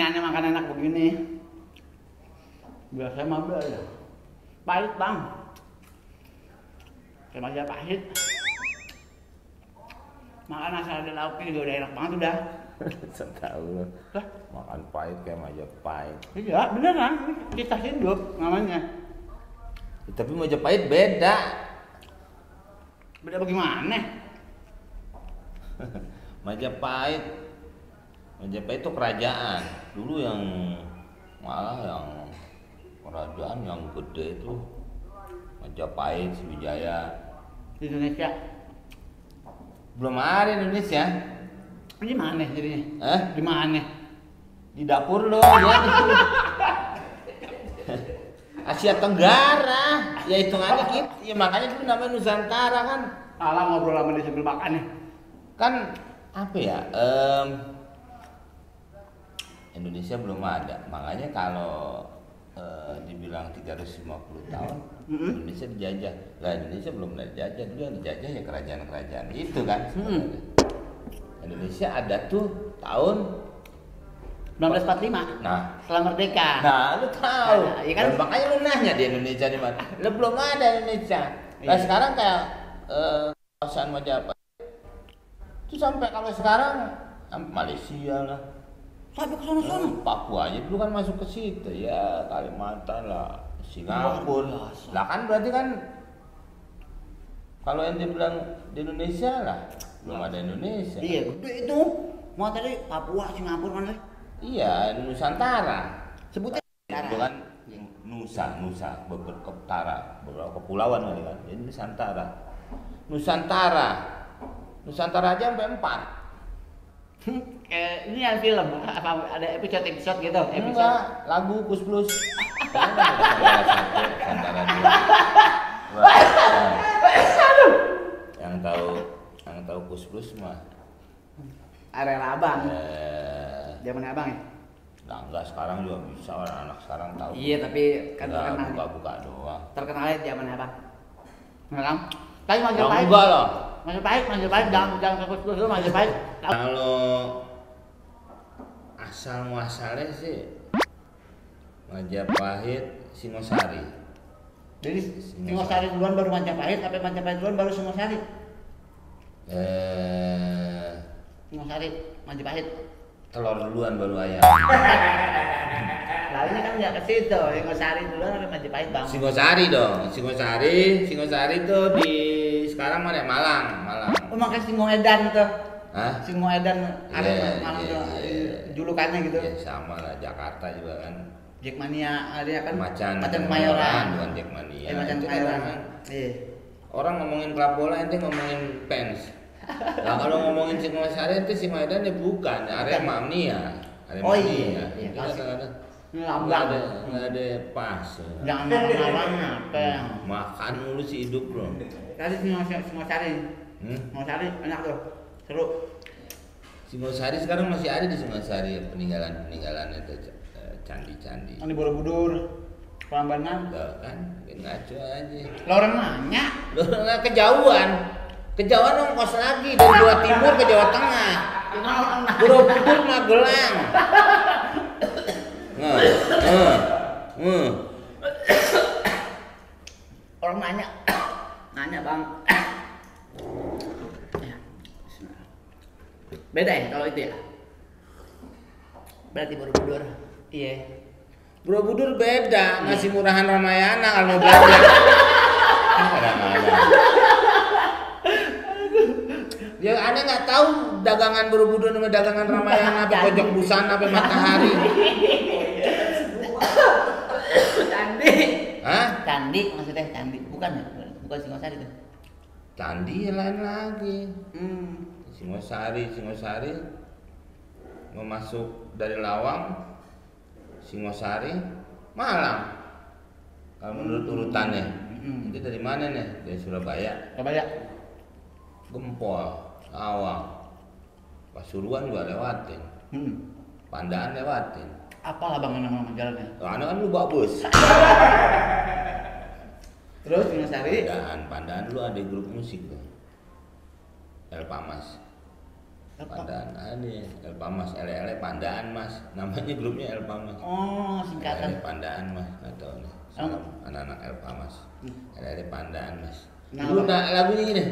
aneh makan enak begini. Biasa mah ya. Pahit bang. Kayak Majapahit. Makan asal ada lauknya juga udah enak banget udah. Saya tahu lo. Makan pahit kayak Majapahit. Iya beneran. Kita hidup namanya. Tapi Majapahit beda. Beda bagaimana? Majapahit itu kerajaan. Dulu yang malah yang kerajaan yang gede itu Majapahit, Sriwijaya. Di Indonesia. Belum ada Indonesia. Di mana jadinya? Di mana? Di dapur lo ya. Asia Tenggara. Ya hitungannya gitu. Ya makanya dulu namanya Nusantara kan. Alah ngobrol sama dia sambil makan nih. Kan apa ya? Indonesia belum ada. Makanya kalau dibilang 350 tahun Indonesia dijajah. Lah Indonesia belum ada dijajah. Dulu yang dijajah ya kerajaan-kerajaan itu kan. Indonesia ada tuh tahun 1945. Nah, setelah merdeka. Nah, lu tahu. Nah, iya kan? Dan makanya lu nanya di Indonesia di mana? Lu belum ada Indonesia. Nah, sekarang kayak kawasan Majapahit. Itu sampai kalau sekarang Malaysia lah. Sampai ke sana-sana. Papua aja dulu kan masuk ke situ ya, Kalimantan lah, Singapura. Lah kan berarti kan kalau yang dia bilang di Indonesia lah, belum ada Indonesia. Iya, gede itu. Mau tadi Papua, Singapura mana? Iya, Nusantara. Sebutnya Itu kan Nusa, beberapa kepulauan kali kan. Ini Nusantara aja sampai 4. Ini yang film, apa ada episode gitu? Enggak, lagu Kus Plus. Nusantara 2. Yang tahu Kus Plus mah. Area abang. Zaman abang ya? Nah, enggak sekarang juga bisa orang anak sekarang tahu. Iya, tapi kan terkenal. Buka-buka doang. Terkenalnya zaman abang. Nah, kan? Tapi Majapahit. Enggak loh. Majapahit jangan fokus dulu Majapahit. Kalau asal muasalnya sih Majapahit, Singosari. Jadi Singosari duluan baru Majapahit, tapi Majapahit duluan baru Singosari. Singosari, Majapahit. Telur duluan baru ayam. Lah ini kan nggak ke situ, Singosari duluan tapi Majapahit bang. Singosari dong, Singosari tuh di sekarang mana? Malang. Oh makanya Singoedan tuh. Hah? Singoedan ada Malang tuh julukannya gitu. Ya sama lah, Jakarta juga kan. Jackmania ada kan? Macan Kemayoran. bukan Jackmania. Macan Kemayoran. Iya. Orang ngomongin klub bola ente ngomongin fans. Nah kalau ngomongin Singosari itu Singoedan ya bukan, Aremania. Oh iya. Nggak ada pas. Jangan marah-marah apa. Makan mulu sih hidup bro. Tadi Singosari. Singosari enak tuh. Seru. Singosari sekarang masih ada di Singosari peninggalan itu candi-candi. Ini Borobudur. Prambanan. Enggak kan, ngaco aja. Lah orang nanya. Loh kejauhan ongkos lagi dari Jawa Timur ke Jawa Tengah. Borobudur Magelang. Orang nanya bang. Beda ya kalau itu ya. Berarti Borobudur. Iya. Borobudur beda, masih murahan Ramayana kalau mau belanja. Ya Anda nggak tahu dagangan Borobudur sama dagangan Ramayana apa pojok busana apa matahari. Candi. Hah? Candi maksudnya candi, bukan ya? Bukan Singosari tuh. Candi yang lain lagi. Singosari mau masuk dari Lawang, Singosari, Malang. Kalau menurut urutannya, itu dari mana nih? Dari Surabaya. Gempol, Lawang, Pasuruan juga lewatin, Pandaan lewatin. Apalah bang nama jalannya? Karena kan lu bawa bus. Terus Singosari? Pandaan dulu ada grup musik tuh, El Pamas. Pandaan ada Elpamas, Ele Pandaan Mas, namanya grupnya Elpamas. Oh, singkatan. Ele Pandaan Mas, atau nih salam anak-anak Elpamas. Ele Pandaan Mas. Dulu lagunya gini,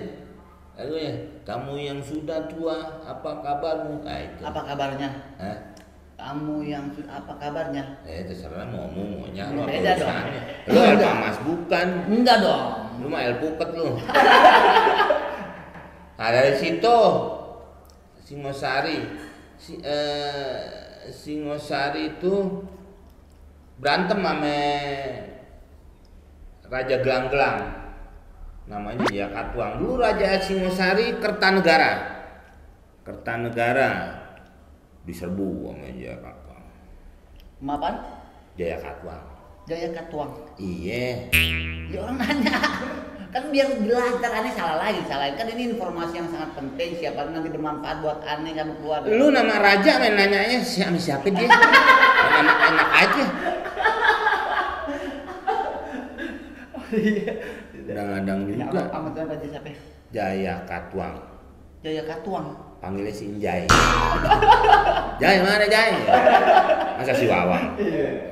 lagunya kamu yang sudah tua, apa kabarmu? Nah, itu. Apa kabarnya? Hah? Kamu yang apa kabarnya? Terserah maunya. Beda dong. Lu Elpamas bukan? Enggak dong. Lu mah El Puket lu. Nah, dari situ Singosari Singosari itu berantem sama Raja Gelang-Gelang, namanya Jayakatwang. Dulu Raja Singosari Kertanegara diserbu sama Jayakatwang. Mapan? Jayakatwang. Jayakatwang. Iya. Ya orang nanya. Kan biar jelas, ntar aneh salah lagi. Kan ini informasi yang sangat penting. Siapa nanti bermanfaat buat aneh sama keluarga. Lu nama raja main nanyanya siapa dia? Enak aja. Kadang-kadang juga. Apa tuh raja siapa? Jayakatwang. Jayakatwang. Panggilnya si Injay. Jay mana Jay? Masa si Wawang?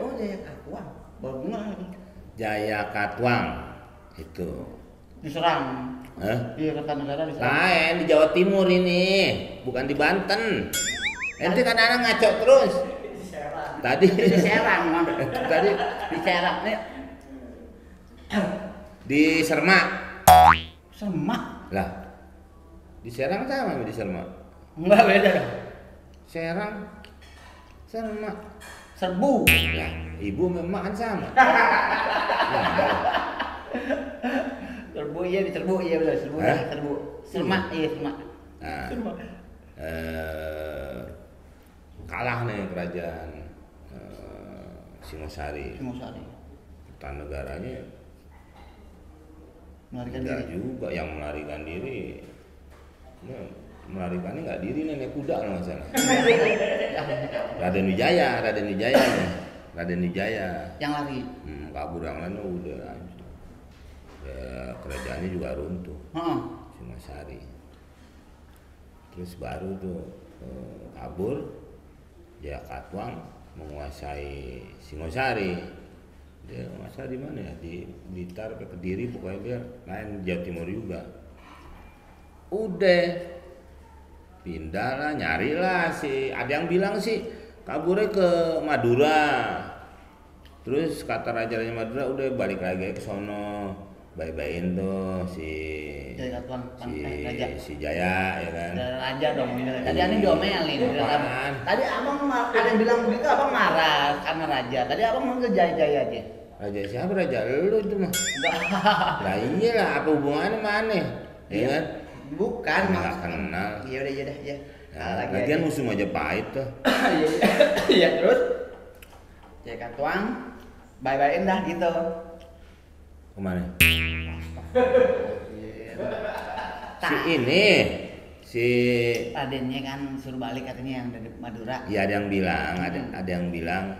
Oh Jayakatwang. Baru dengar lagi. Jayakatwang itu. Diserang. Hah? Iya, Kertanegara diserang. Lain di Jawa Timur ini, bukan di Banten. Ente kan anak ngaco terus. Tadi Diserang, Mang. tadi Diserang nih. di Sermak. Semak. Lah. Di Serang sama di Sermak. Enggak beda dong. Serang Sermak. Serbu. Lah, ibu memang kan sama. Serbu iya diserbu iya benar serbu Hah? serbu. Semak iya semak. Nah, Semak. kalah nih kerajaan Singosari. Singosari. Kertanegaranya Melarikan enggak diri. juga yang melarikan diri. Nah, melarikannya nggak diri nenek kuda kalau nggak salah. Raden Wijaya nih. Raden Wijaya. Yang lari. Kabur yang lain udah hancur. Ya, kerajaannya juga runtuh. Heeh. Singosari. Terus baru tuh kabur Jayakatwang menguasai Singosari. Dia menguasai di mana ya? Di Blitar ke Kediri, pokoknya dia main Jawa Timur juga. Udah pindah lah, nyarilah sih. Ada yang bilang sih kaburnya ke Madura. Terus kata raja-raja Madura udah balik lagi ke sono, bye-byein tuh si Jayakatwang raja. si Jaya ya kan. Raja dong. Tadi aneh diomelin. Apaan? Tadi abang ada yang bilang begitu abang marah karena raja. Tadi abang manggil Jaya aja. Raja siapa? Raja lu itu mah. Enggak. Lah iyalah, apa hubungannya mana? Ya kan? Bukan. Nggak kenal. Iya udah ya. Nah, lagian musuh Majapahit tuh. Iya terus Jayakatwang bye-byein dah gitu. Kemana? Si Tak. ini si Radennya kan suruh balik katanya yang dari Madura. ya ada yang bilang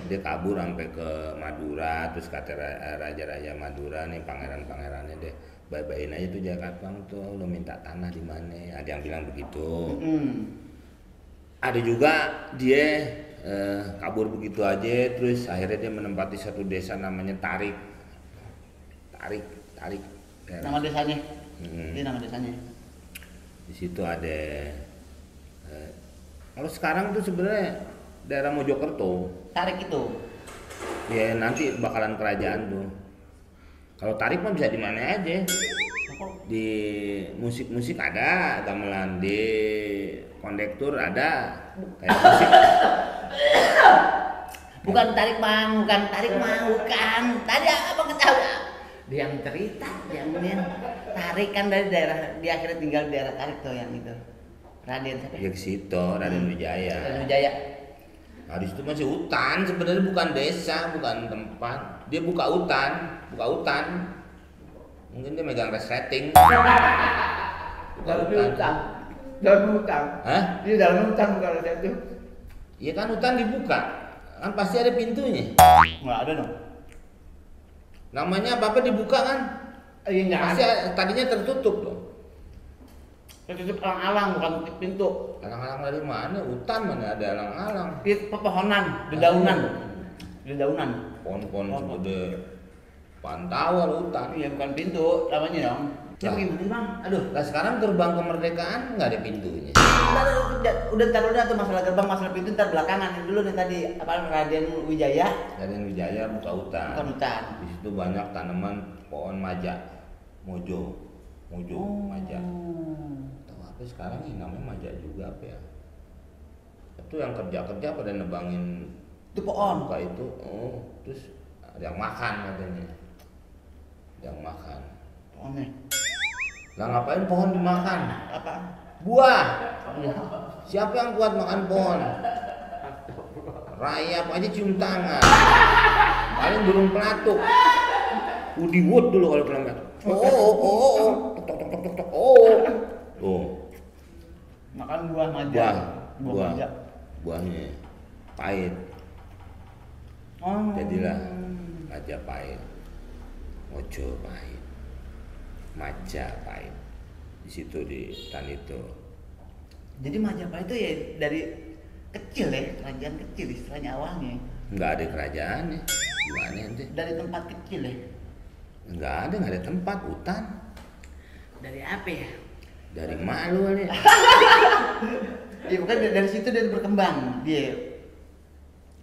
dia kabur sampai ke Madura, terus kata raja-raja Madura nih pangeran-pangerannya deh bye-byein aja tuh Jayakatwang tuh, lo minta tanah di mana? Ada yang bilang begitu. Ada juga dia kabur begitu aja, terus akhirnya dia menempati satu desa namanya Tarik. Nama desanya. Ini nama desanya. Di situ ada kalau sekarang tuh sebenarnya daerah Mojokerto. Tarik itu. Ya nanti bakalan kerajaan tuh. Kalau Tarik mah bisa di mana aja. Di musik ada gamelan, di kondektur ada kayak musik. Bukan tarik mang, bukan. Tadi abang ketahui. Dia yang cerita, yang tarik kan dari daerah, dia akhirnya tinggal di daerah Tarik tuh yang itu. Raden siapa? Ya ke situ, Raden Wijaya. Raden Wijaya. Nah, di situ masih hutan, sebenarnya bukan desa, bukan tempat. Dia buka hutan. Mungkin dia megang resleting. Dalam hutan. Hah? Dia dalam hutan bukan ada itu. Iya kan hutan dibuka, kan pasti ada pintunya. Nggak ada dong. Namanya apa dibuka kan? Iya nggak Pasti ada. tadinya tertutup dong. Ketitip alang-alang bukan ketitip pintu. Alang-alang dari mana? Hutan mana ada alang-alang? Itu pepohonan, dedaunan. Dedaunan. Pohon-pohon segede pantauan hutan. Iya bukan pintu namanya dong. Ya Lah. gimana Bang? Aduh. Nah sekarang gerbang kemerdekaan nggak ada pintunya. Udah ntar udah tuh masalah gerbang, masalah pintu ntar belakangan. Ini dulu nih tadi apa Raden Wijaya. Raden Wijaya buka hutan. Bukan hutan. Di situ banyak tanaman pohon maja, mojo, maja. Tahu apa sekarang ini namanya maja juga apa ya? Itu yang kerja pada nebangin Itu pohon. buka itu. Oh, terus ada yang makan katanya. Yang makan. Pohonnya. Lah ngapain pohon dimakan? Apa? Buah. Iya. Siapa yang kuat makan pohon? Rayap aja cium tangan. Paling burung pelatuk. Woody Wood dulu kalau film oh. Tok tok tok tok tok. Oh. Tuh. Makan buah maja. Buah. Maja. Buahnya pahit. Oh. Jadilah maja pahit. Mojo pahit. Maja pahit. Di situ di hutan itu. Jadi Majapahit itu ya dari kecil ya, kerajaan kecil istilahnya awalnya. Nggak ada kerajaan ya. Gimana ente? Dari tempat kecil ya. Nggak ada tempat, hutan. Dari apa ya? Dari malu kali. Ya bukan dari situ dia berkembang dia.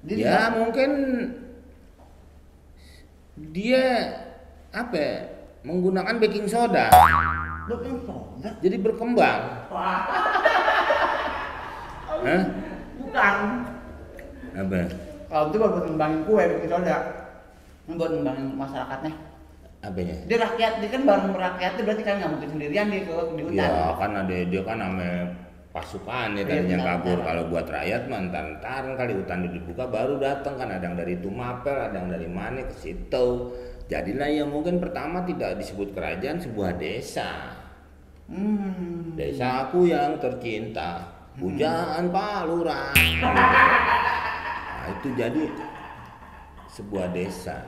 Ya mungkin dia apa ya, menggunakan baking soda. Baking soda? Jadi berkembang. Hah? Bukan. Apa? Kalau itu buat ngembangin kue baking soda. Buat ngembangin masyarakatnya. Apanya? Dia rakyat, dia kan bareng rakyatnya berarti kan nggak mungkin sendirian dia ke di hutan. Ya kan ada dia kan namanya pasukan ya tadinya kabur. Kalau buat rakyat mah ntar kali hutan dibuka baru datang kan, ada yang dari Tumapel, ada yang dari mana ke situ. Jadilah yang mungkin pertama tidak disebut kerajaan, sebuah desa. Desaku yang tercinta, pujaan Pak Lurah. Nah, itu jadi sebuah desa.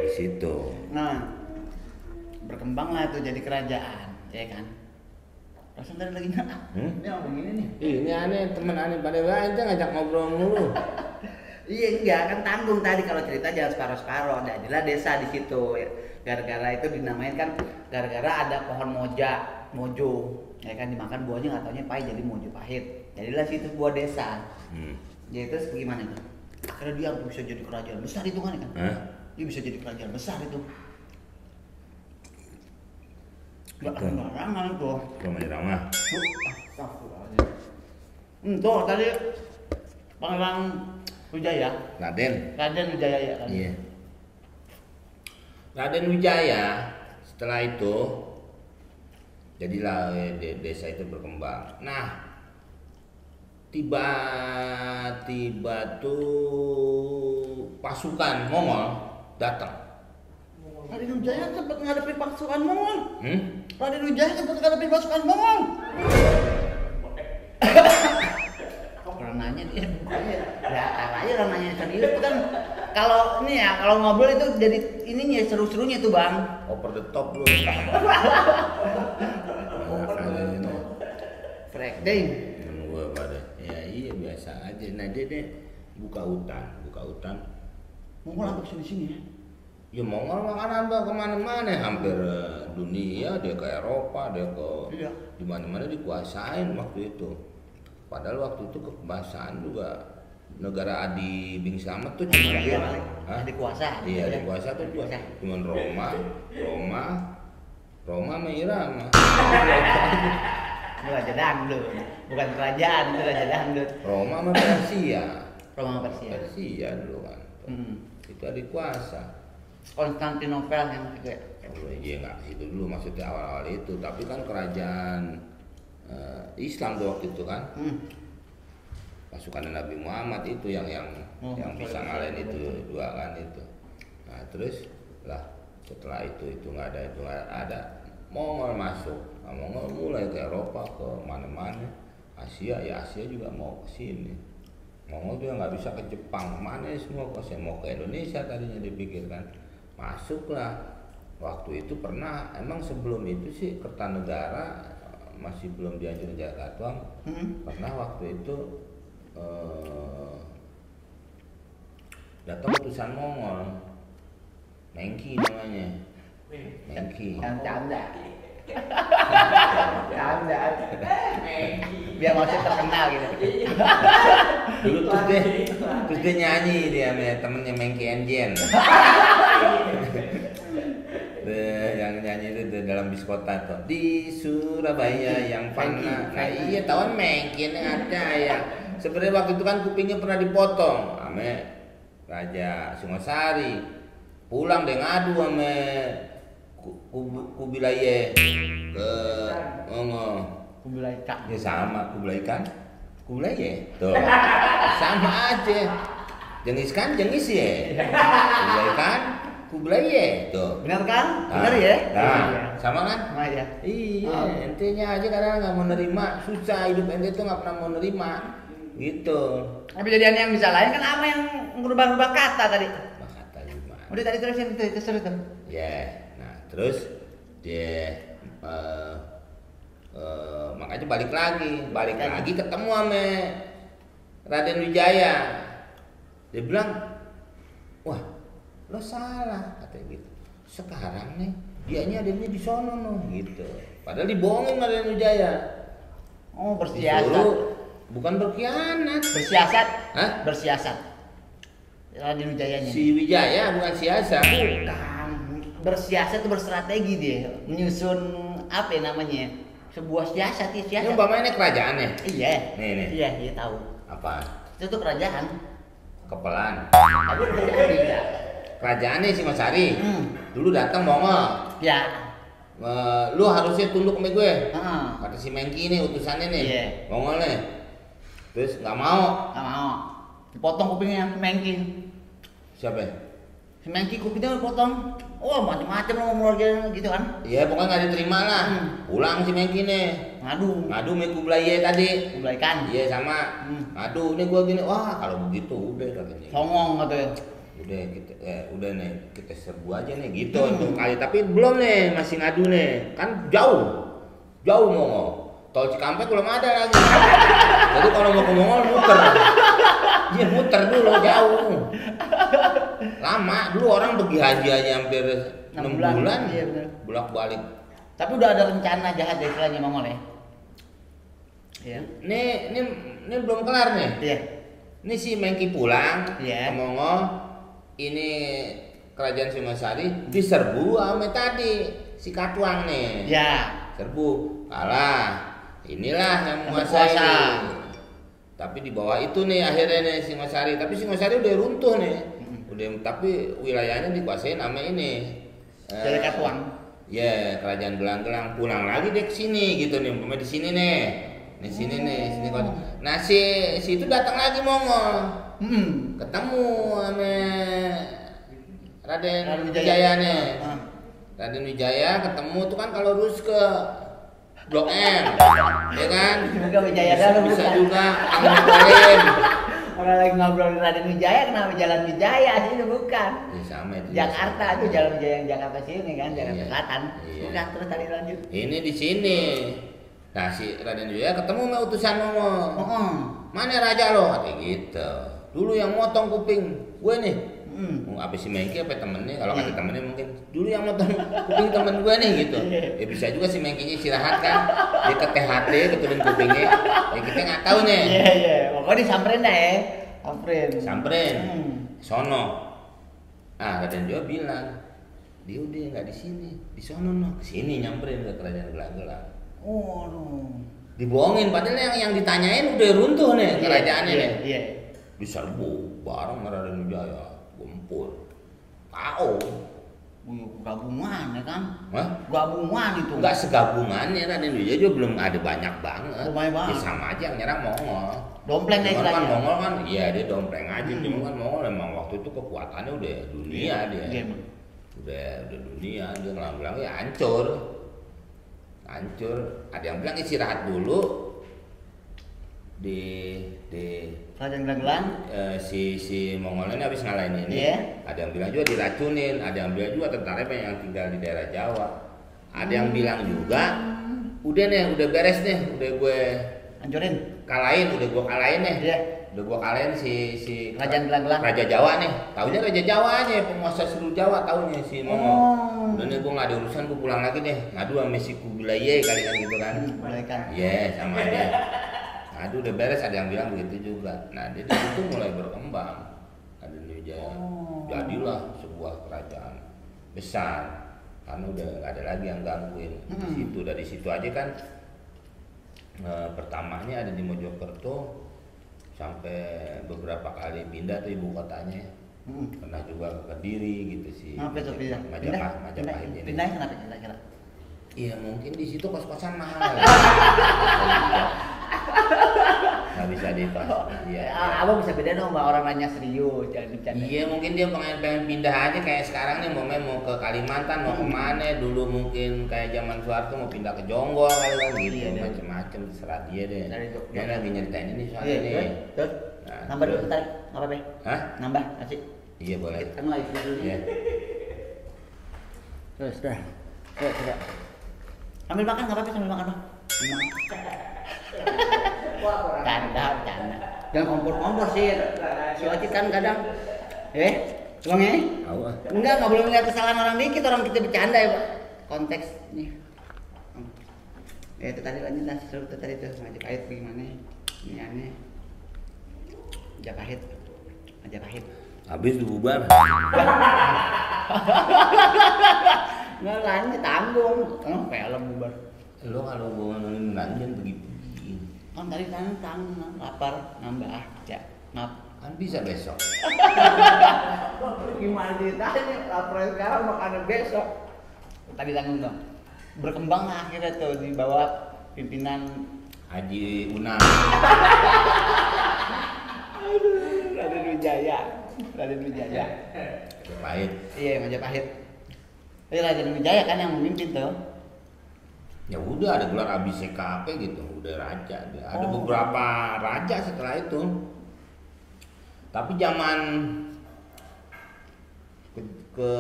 Di situ. Nah, berkembanglah itu jadi kerajaan, ya kan? Rasanya tadi lagi ini ngomong ini nih. Ini aneh, temen aneh pada aja ngajak ngobrol mulu. Iya enggak, kan tanggung tadi kalau cerita jangan separoh-separoh. Jadilah desa di situ. Ya. Gara-gara itu dinamain kan gara-gara ada pohon mojo. Ya kan dimakan buahnya nggak taunya pahit jadi mojo pahit. Jadilah situ buah desa. Ya terus bagaimana itu? Akhirnya dia bisa jadi kerajaan besar itu kan? Dia bisa jadi kerajaan besar itu. Gak sembarangan tuh. Ramai ramah. Tuh tadi Pangeran Wijaya. Raden Wijaya ya kan? Iya. Raden Wijaya setelah itu jadilah desa itu berkembang. Nah, tiba-tiba tuh pasukan Mongol datang. Raden Wijaya sempat menghadapi pasukan Mongol. Raden Wijaya sempat menghadapi pasukan Mongol. Orang nanya dia, ya aja orang nanya serius itu kan. Kalau ini ya, kalau ngobrol itu jadi ininya seru-serunya tuh bang. Over the top lu. Freak day. Gua pada, ya iya biasa aja. Nah dia deh buka hutan. Mongol sampai sini-sini ya. Ya Mongol makan apa kemana-mana, hampir dunia, dia ke Eropa, dia ke di mana-mana dikuasain waktu itu. Padahal waktu itu kekuasaan juga negara Adi Bing Slamet tuh cuma Adi kuasa. Iya, Adi kuasa tuh cuma Roma sama Irama. Itu Raja Dangdut, bukan kerajaan, itu Raja Dangdut. Roma sama Persia. Persia dulu kan. Itu Adi kuasa. Konstantinopel yang itu ya. Oh iya nggak itu dulu maksudnya awal-awal itu, tapi kan kerajaan Islam tuh waktu itu kan. Pasukan Nabi Muhammad itu yang bisa ngalahin itu dua kan itu. Nah terus lah setelah itu nggak ada Mongol masuk. Nah, Mongol mulai ke Eropa, ke mana-mana, Asia juga mau ke sini. Mongol tuh nggak bisa ke Jepang, mana semua kok saya mau ke Indonesia tadinya dipikirkan. Masuklah. Waktu itu pernah, emang sebelum itu sih Kertanegara masih belum dihancurin Jakatuang, pernah waktu itu datang utusan Mongol, Mengki namanya, Mengki. Yang canda. Canda. Biar maksudnya terkenal gitu. Dulu terus dia nyanyi dia sama temennya Mengki Enjen. Yang nyanyi itu dalam biskota tuh di Surabaya yang fana. Nah iya tahun Mengki ini ada ya. Sebenarnya waktu itu kan kupingnya pernah dipotong sama Raja Singosari. Pulang dia ngadu sama Kubilai ke Kubilai Khan. ya sama Kubilai Khan. Kubilai ya tuh sama aja. Jengis Khan jengis ya. Kubilai Khan Kubilai ya tuh. Benar kan? Nah, Benar ya? Nah, Iya. sama kan? Sama ya. Iya, entenya aja kadang nggak mau nerima, susah hidup ente tuh nggak pernah mau nerima, gitu. Tapi jadian yang bisa lain kan apa yang merubah-rubah kata tadi? Kata gimana? Udah tadi terusin itu seru tuh. Ya, nah terus dia makanya balik lagi ketemu sama Raden Wijaya. Dia bilang, wah lo salah katanya gitu. Sekarang nih dianya adanya di sono no gitu. Padahal dibohongin sama Raden Wijaya. Oh, bersiasat. Disuruh, bukan berkhianat. Bersiasat. Hah? Bersiasat. Raden Wijayanya. Si Wijaya bukan siasat. Bukan. Bersiasat itu berstrategi dia, menyusun apa ya namanya? Sebuah siasat ya Ini siasat. umpamanya kerajaan ya. Iya. Nih. Iya, iya tahu. Apa? Itu tuh kerajaan. Kepelan. Tapi kerajaan beda. Kerajaannya Singosari. Hmm. Dulu datang Mongol. Ya. Lu harusnya tunduk sama gue. Heeh. Kata si Mengki ini utusannya nih. Iya. Mongol nih. Terus nggak mau. Enggak mau. Dipotong kupingnya Mengki. Siapa? Si Mengki kupingnya dipotong. Oh, macam-macam lo ngomong aja gitu kan. Iya, pokoknya nggak diterima lah. Pulang si Mengki nih. Ngadu. Ngadu sama Kublai tadi. Kubilai Khan. Iya sama. Ngadu nih gua gini. Wah, kalau begitu udah katanya. Songong katanya. Udah nih kita serbu aja nih gitu untuk kali, tapi belum nih, masih ngadu nih, kan jauh mau tol Cikampek belum ada lagi. Jadi kalau mau ke Mongol muter dulu jauh, lama dulu orang pergi haji aja hampir 6 bulan, Iya benar. bolak balik. Tapi udah ada rencana jahat ya istilahnya Mongol ya. Iya. Ini belum kelar nih. Iya. Ini si Mengki pulang Iya. ke Mongol, ini kerajaan Singosari diserbu sama tadi si Katuang nih. Ya. Serbu, kalah. Inilah yang Yang menguasai. berkuasa. Tapi di bawah itu nih akhirnya nih Singosari. Tapi Singosari udah runtuh nih. Tapi wilayahnya dikuasai nama ini. Dari Katuang. Ya, kerajaan Gelang-Gelang. Pulang lagi deh ke sini gitu nih. Umpamanya di sini nih. Di sini nih, sini kota. Nah si itu datang lagi Mongol. Ketemu sama Raden Wijaya nih. Raden Wijaya ketemu tuh kan kalau lurus ke Blok M, ya kan? Semoga Wijaya Bisa juga ngobrolin. Orang lagi ngobrol di Raden Wijaya kenapa Jalan Wijaya sih itu bukan. Ya, sama itu. Jakarta itu Jalan Wijaya yang Jakarta sini kan, Jakarta Iya. Selatan. Iya. Bukan terus tadi lanjut. Ini di sini. Nah si Raden Wijaya ketemu sama utusan Mongol. Mana raja lo? Katanya gitu. Dulu yang motong kuping gue nih. Apa si Mengki apa temennya? Kalau kata temennya mungkin dulu yang motong kuping temen gue nih gitu. Ya bisa juga si Mengkinya istirahat kan. Dia ke THT keturunin kupingnya. Ya kita nggak tahu nih. Iya. Pokoknya disamperin dah ya. Samperin. Sono. Ah Raden Wijaya bilang dia udah nggak di sini, di sono no. Kesini nyamperin ke kerajaan Gelang-Gelang. Aduh. Dibohongin padahal yang ditanyain udah runtuh nih kerajaannya nih. Iya. Diserbu bareng Raden Wijaya, gempur. KO. Gabungan ya kan? Hah? Gabungan itu. Enggak segabungannya Raden Wijaya juga belum ada banyak banget. Lumayan banget. Ya sama aja yang nyerang Mongol. Dompleng deh Cuman kan istilahnya. Mongol kan, iya dia dompleng aja. Cuma kan Mongol emang waktu itu kekuatannya udah dunia dia. Iya, Bang. Udah dunia, dia ngelang-ngelang ya hancur. Ada yang bilang istirahat dulu di Kerajaan Gelang-Gelang. si Mongol ini habis ngalahin ini. Iya. Ada yang bilang juga diracunin, ada yang bilang juga tentara yang tinggal di daerah Jawa. Ada yang bilang juga Udah nih, udah beres nih, udah gue Hancurin. udah gue kalahin nih. Iya. Udah gue kalahin si Kerajaan gelang-gelang. Raja Jawa nih. Taunya Raja Jawa aja, penguasa seluruh Jawa taunya si Momo. Oh. Udah nih gue nggak ada urusan, gue pulang lagi deh. Ngadu sama si Kubilai kali kan gitu kan. Boleh kan. Iya, sama dia. Ngadu udah beres, ada yang bilang begitu juga. Nah, dia di situ mulai berkembang. Ada Wijaya. Jadilah sebuah kerajaan besar. Karena udah nggak ada lagi yang gangguin di situ. Dari situ aja kan pertamanya ada di Mojokerto, sampai beberapa kali pindah tuh ibu kotanya. Pernah juga ke Kediri gitu sih. Kenapa tuh pindah? Majapahit ini. Pindah kenapa kira-kira? Iya mungkin di situ kos-kosan mahal. Nggak bisa dipas. Iya. Abang bisa beda dong, mbak, orang nanya serius, jangan bercanda. Iya mungkin dia pengen pindah aja kayak sekarang nih mau ke Kalimantan mau kemana dulu mungkin kayak zaman Soeharto mau pindah ke Jonggol kali kan gitu Iya, macem-macem terserah dia deh. Dia Jogja. lagi nyeritain ini soalnya nih. Terus Nah, nambah dulu terus. tarik, nggak apa-apa? Hah? Nambah nasi. Iya boleh. Kan lagi dulu. Iya. Terus dah. Coba. Sambil makan nggak apa-apa, sambil makan bang. Canda. Jangan kompor-kompor sih. Si Oci kan kadang, Bang ya? Tahu ah. Enggak boleh melihat kesalahan orang dikit, orang kita bercanda ya Pak. Konteksnya. Itu tadi lanjut lah, seru tuh tadi tuh Majapahit gimana? Ini aneh. Majapahit. Habis bubar. Nggak lanjut tanggung. Film bubar. Lo kalau gua ngomongin lanjut begitu. Kan tadi tanggung, lapar, nambah, ya, ngap. Kan bisa besok. Gimana ditanya, lapar sekarang makannya besok. Tadi tanggung dong. Berkembang lah akhirnya tuh di bawah pimpinan Haji Unang. Raden Wijaya. Pahit. Iya, Majapahit. Tapi Raden Wijaya kan yang memimpin tuh. Ya udah ada gelar Abhiseka apa gitu, udah raja. Ada Oh. beberapa raja setelah itu. Tapi zaman ke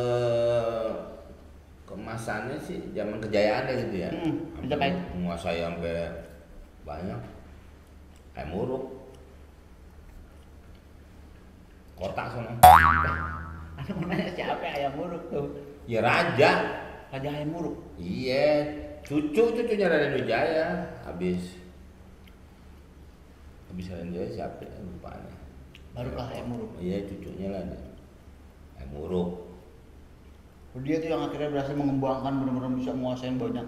kemasannya sih zaman kejayaannya gitu ya. Majapahit. Menguasai sampai banyak. Kayak Muruk. Kota sana. Ada mau nanya siapa Ayam Muruk tuh? Ya raja. Raja Ayam Muruk. Iya, cucunya Raden Wijaya habis Raden Wijaya siapa ya lupanya. Barulah Ayam Muruk. Iya, cucunya lah dia. Ayam Muruk. Dia tuh yang akhirnya berhasil mengembangkan benar-benar bisa menguasai banyak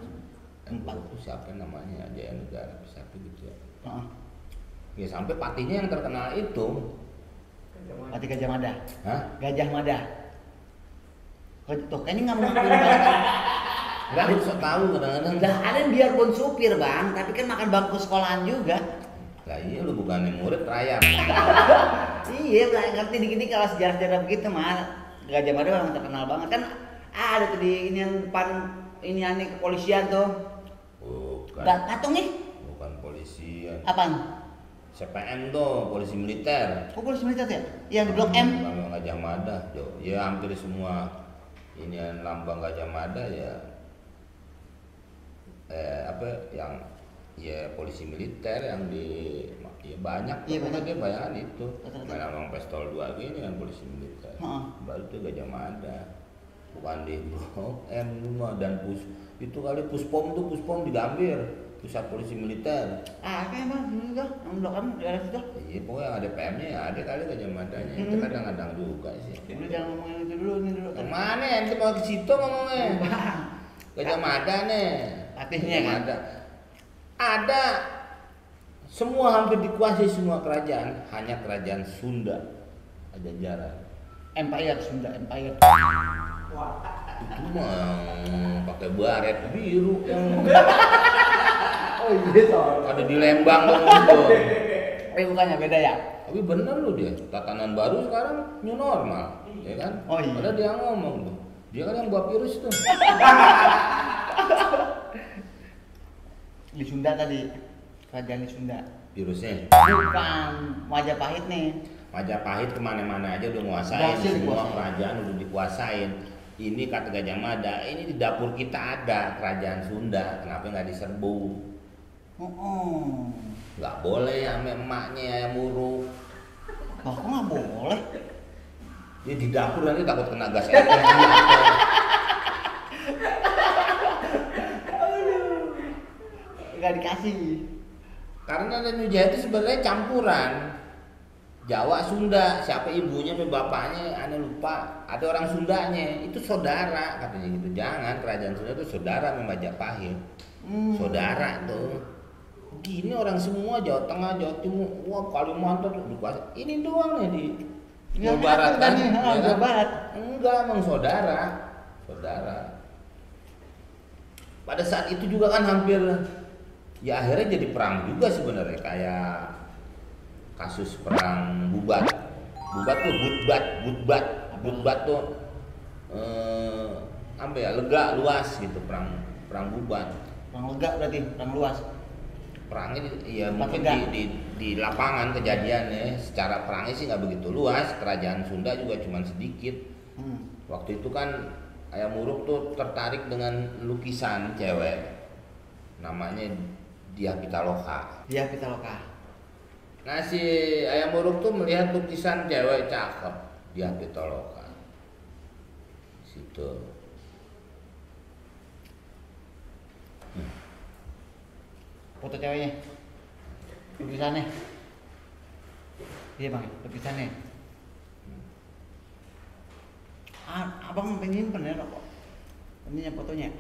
tempat. Itu siapa namanya? Jaya Negara siapa gitu ya. Heeh. Ya sampai patinya yang terkenal itu. Pati Gajah Mada. Hah? Gajah Mada. Tuh, kayaknya nggak mau ngakuin banget. Enggak bisa tahu kadang-kadang. Lah, ada yang biarpun supir bang, tapi kan makan bangku sekolahan juga. Lah iya lu bukannya murid rayap. Iya, lah ngerti dikit kalau sejarah-sejarah begitu mah. Gajah Mada memang terkenal banget kan. Ada tuh di ini yang depan ini aneh kepolisian tuh. Bukan. Gak patung nih? Bukan polisian. Apaan? CPM tuh, polisi militer. Oh, polisi militer ya? Yang di Blok M? Lambang Gajah Mada, ya hampir semua ini lambang Gajah Mada ya, yang ya polisi militer yang di ya banyak, Iya, banyak. dia bayangan itu, Betul. lambang Pestol 2 gini kan polisi militer, baru itu Gajah Mada, bukan di Blok M rumah dan itu kali Puspom di Gambir. Pusat polisi militer. Kayak bang, ini tuh, yang Blok M daerah situ. Iya, pokoknya ada PM-nya ya, ada kali Gajah Madanya. Itu kadang-kadang juga sih. Dulu jangan ngomongin itu dulu, ini dulu. Kemana ya? Ente mau ke situ ngomongnya? Gajah Mada nih. Artinya Gajah kan? Mada. Ada. Semua hampir dikuasai semua kerajaan. Hanya kerajaan Sunda. Pajajaran. Empire, Sunda Empire. Itu mah yang pakai baret biru yang Oh iya soal. ada di Lembang dong itu. Tapi bukannya beda ya? Tapi bener loh dia, tatanan baru sekarang new normal, ya kan? Oh iya. Padahal dia ngomong tuh, dia kan yang bawa virus tuh. Di Sunda tadi, kerajaan di Sunda. Virusnya. Bukan Majapahit nih. Majapahit kemana-mana aja udah nguasain, Berhasil semua dikuasain. kerajaan udah dikuasain. ini kata Gajah Mada, ini di dapur kita ada kerajaan Sunda, kenapa nggak diserbu? Nggak boleh sama emaknya ayam uruk. Kok nggak boleh? Dia di dapur nanti takut kena gas air. Nggak dikasih. Karena Nujaya itu sebenarnya campuran Jawa Sunda, siapa ibunya sampai bapaknya aneh lupa, ada orang Sundanya, itu saudara katanya gitu. Jangan, kerajaan Sunda itu saudara sama Majapahit. Saudara tuh. Gini orang semua Jawa Tengah, Jawa Timur, wah Kalimantan ini doang nih di Jawa Barat kan? Jawa Barat. Enggak, emang saudara. Pada saat itu juga kan hampir ya akhirnya jadi perang juga sebenarnya, kayak kasus perang Bubat tuh Budbat tuh apa ya, lega luas gitu, perang Bubat. Perang lega berarti, perang luas. Perangnya ya mungkin di lapangan kejadiannya, secara perangnya sih nggak begitu luas, kerajaan Sunda juga cuma sedikit. Waktu itu kan Ayam Wuruk tuh tertarik dengan lukisan cewek namanya Dyah Pitaloka. Nah si Ayam Wuruk tuh melihat lukisan cewek cakep Dyah Pitaloka situ. Foto ceweknya, lukisannya. Iya bang, lukisannya. Abang penyimpen ya kok. Ininya fotonya.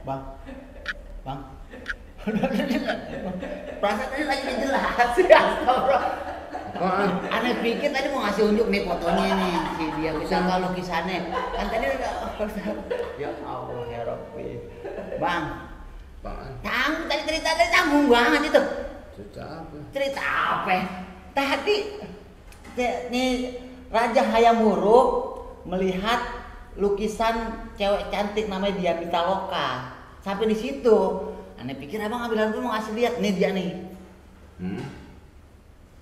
Bang. Perasaan tadi lagi jelas sih, astagfirullah. Aneh pikir tadi mau ngasih unjuk nih fotonya nih, si dia bisa nggak lukisannya. Kan tadi udah, ya Allah ya Rabbi. Bang, tanggung tadi ceritanya tanggung banget itu. Cerita apa? Tadi nih Raja Hayam Wuruk melihat lukisan cewek cantik namanya Dyah Pitaloka. Sampai di situ, aneh pikir abang ambil handphone mau ngasih lihat nih dia nih.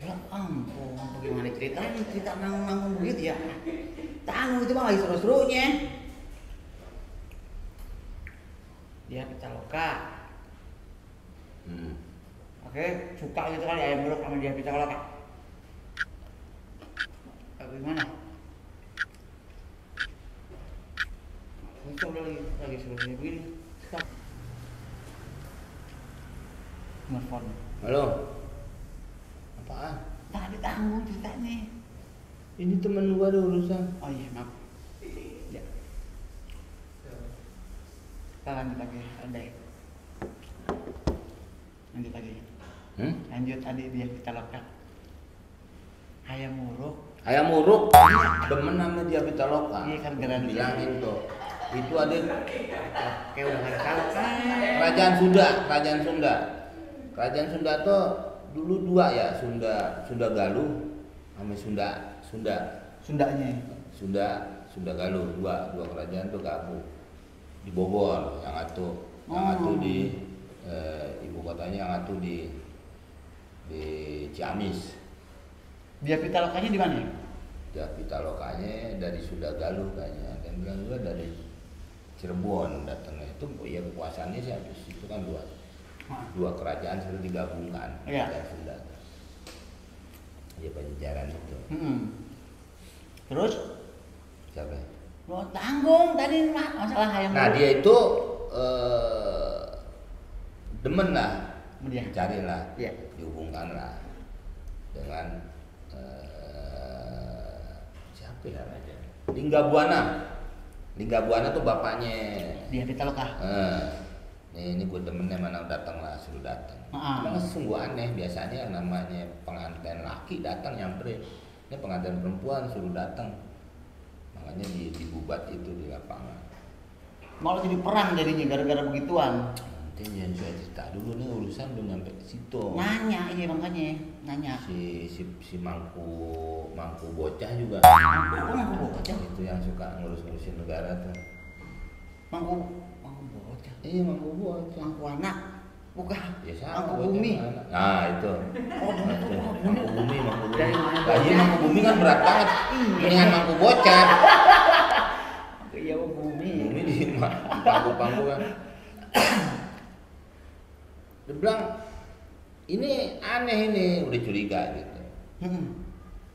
Ya ampun, bagaimana ceritanya? Cerita nanggung begitu ya? Tanggung itu bang lagi seru-serunya. Dyah Pitaloka. Oke, suka gitu kali Ayam Wuruk sama Dyah Pitaloka. Bagaimana? Itu lagi seru-serunya begini. Stop. Nelfon. Halo. Apaan? Tadi tanggung ceritanya. Ini temen gua ada urusan. Oh iya, maaf. Ya. Kita lanjut lagi, Andai. Lanjut lagi. Lanjut tadi Dyah Pitaloka. Ayam Wuruk. Demen sama Dyah Pitaloka. Iya kan geran bilangin tuh. Itu ada kayak udah gak ada salah. Kerajaan Sunda tuh dulu dua ya, Sunda Galuh sama Sunda Galuh, dua kerajaan tuh gabung di Bogor, yang satu di ibu kotanya, yang satu di Ciamis. Dyah Pitalokanya di mana? Dyah Pitalokanya dari Sunda Galuh kayaknya, dan bilang juga dari Cirebon datangnya. Itu ya kekuasaannya sih habis itu kan dua kerajaan sudah digabungkan. Iya. Kerajaan Sunda. Ya Pajajaran itu. Terus? Siapa? Lo tanggung tadi masalah Hayam Wuruk. Nah dia itu demen lah, carilah, dihubungkan lah dengan siapa ya raja? Lingga Buana tuh bapaknya Dyah Pitaloka. Ini gue demennya mana datang lah, suruh datang. Memang sungguh aneh, biasanya yang namanya pengantin laki datang nyamperin, ini pengantin perempuan suruh datang. Makanya dibubat itu di lapangan. Malah jadi perang jadinya gara-gara begituan. Nanti jangan saya cerita dulu nih, urusan belum nyampe ke situ. Nanya, iya makanya nanya. Si mangku bocah juga. Mangku bocah itu yang suka ngurus-ngurusin negara tuh. Mangku bocah. Iya mangku bocah. Mangku anak. Bukan. Ya Mangku sama Bumi. Nah itu. Oh, Mangku Bumi. Dari mana? Iya Mangku Bumi kan berat banget. Mendingan Mangku Bocah. Iya, Mangku Bumi. Bumi di pangku kan. Dia bilang ini aneh ini, udah curiga gitu.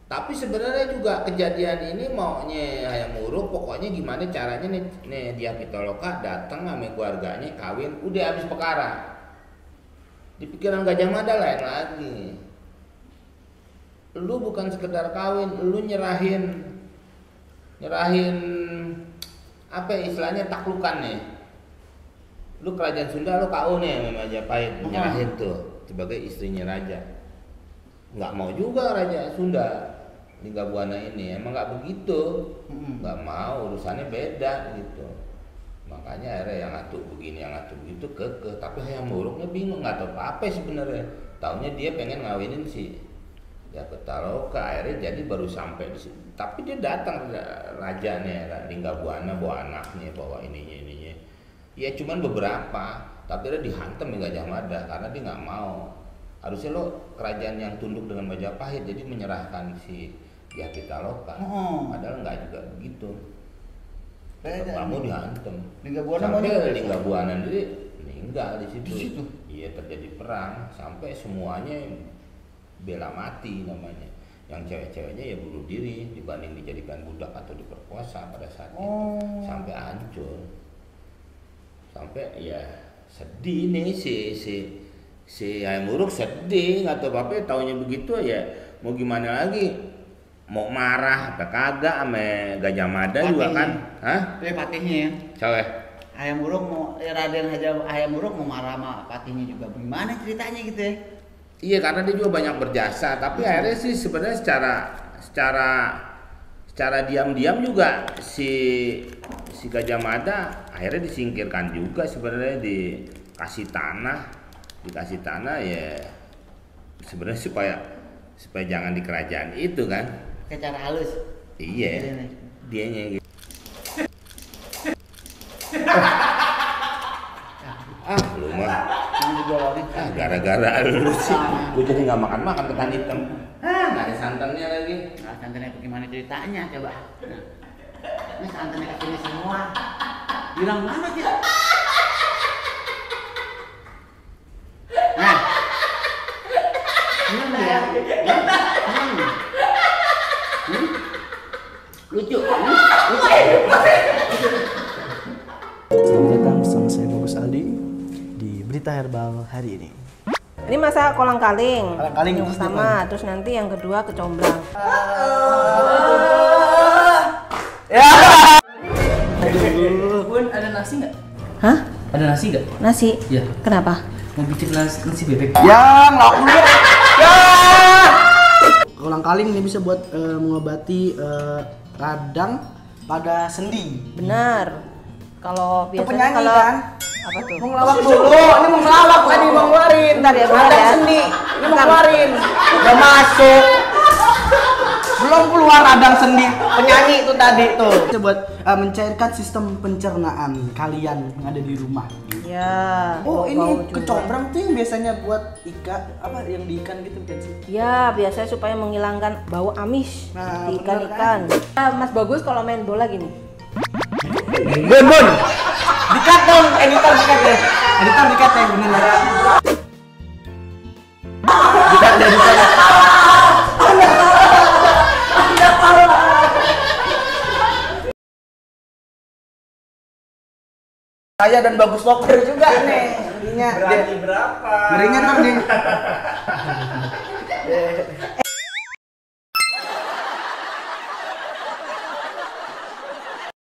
Tapi sebenarnya juga kejadian ini maunya Hayam Wuruk, pokoknya gimana caranya nih dia Pitaloka datang sama keluarganya kawin, udah habis perkara. Di pikiran Gajah Mada lain lagi. Lu bukan sekedar kawin, lu nyerahin apa ya, istilahnya taklukan nih. Lu kerajaan Sunda, lu KO nih sama Majapahit, nyerahin tuh sebagai istrinya raja. Nggak mau juga Raja Sunda Linggabuana ini, emang nggak begitu, nggak mau, urusannya beda gitu. Makanya akhirnya yang ngatur begini, yang ngatur begitu kekeh. Tapi Hayam Wuruknya bingung, nggak tahu apa sebenarnya. Taunya dia pengen ngawinin si ya Pitaloka, akhirnya jadi baru sampai di sini. Tapi dia datang rajanya Linggabuana bawa anaknya, bawa ininya. Ya cuman beberapa, tapi dia dihantam ya Gajah Mada karena dia nggak mau. Harusnya lo kerajaan yang tunduk dengan Majapahit, jadi menyerahkan si dia Pitaloka. Padahal nggak juga begitu. Kamu dihantam. Sampai Linggabuana sendiri meninggal di situ. Iya, terjadi perang sampai semuanya bela mati namanya. Yang cewek-ceweknya ya bunuh diri dibanding dijadikan budak atau diperkosa pada saat itu. Sampai hancur. Sampai ya sedih nih si Hayam Wuruk sedih, nggak tahu apa, taunya begitu ya mau gimana lagi, mau marah apa kagak sama Gajah Mada juga kan. Hah? Itu patihnya ya. Cewek. Hayam Wuruk Raden Hayam Wuruk mau marah sama patihnya juga. Gimana ceritanya gitu ya? Iya, karena dia juga banyak berjasa, tapi akhirnya sih sebenarnya secara diam-diam juga si Gajah Mada akhirnya disingkirkan juga sebenarnya, dikasih tanah ya sebenarnya supaya jangan di kerajaan itu kan. Secara halus. Iya. Dianya gitu. Lu mah. Gara-gara lu sih. Gue jadi nggak makan ketan hitam. Nggak ada santannya lagi. Nah, santannya bagaimana ceritanya coba? Nah, ini santannya kesini semua. Bilang mana kita? Nah, ya. Lucu. Selamat datang bersama saya Bagus Aldi di Berita Herbal hari ini. Ini masak kolang-kaling. Kolang-kaling yang pertama, terus nanti yang kedua kecombrang. Bun, ada nasi nggak? Hah? Ada nasi nggak? Nasi? Iya. Kenapa? Mau bikin nasi bebek. Yang laku ya. Kolang-kaling ini bisa buat mengobati radang pada sendi. Benar. Kalau Itu biasanya penyanyi kalau kan? apa tuh? Mau ngelawak dulu, ini mau ngelawak tadi mau ngeluarin. Bentar ya, bentar Radang ya. sendi, ini mau ngeluarin. Udah masuk. Belum keluar radang sendi, penyanyi itu tadi tuh. Bisa buat mencairkan sistem pencernaan kalian yang ada di rumah. Ya. Oh, bau ini juga. kecombrang tuh yang biasanya buat apa yang di ikan gitu kan sih? Ya, biasanya supaya menghilangkan bau amis Nah, di bener ikan-ikan. Mas Bagus kalau main bola gini. Bun, dikat dong, editor dikat ya. Editor dikat ya, bener ya. Dikat ya, editor. Saya dan Bagus Loker juga nih. Ngerinya. Berani berapa? Ngerinya tuh nih.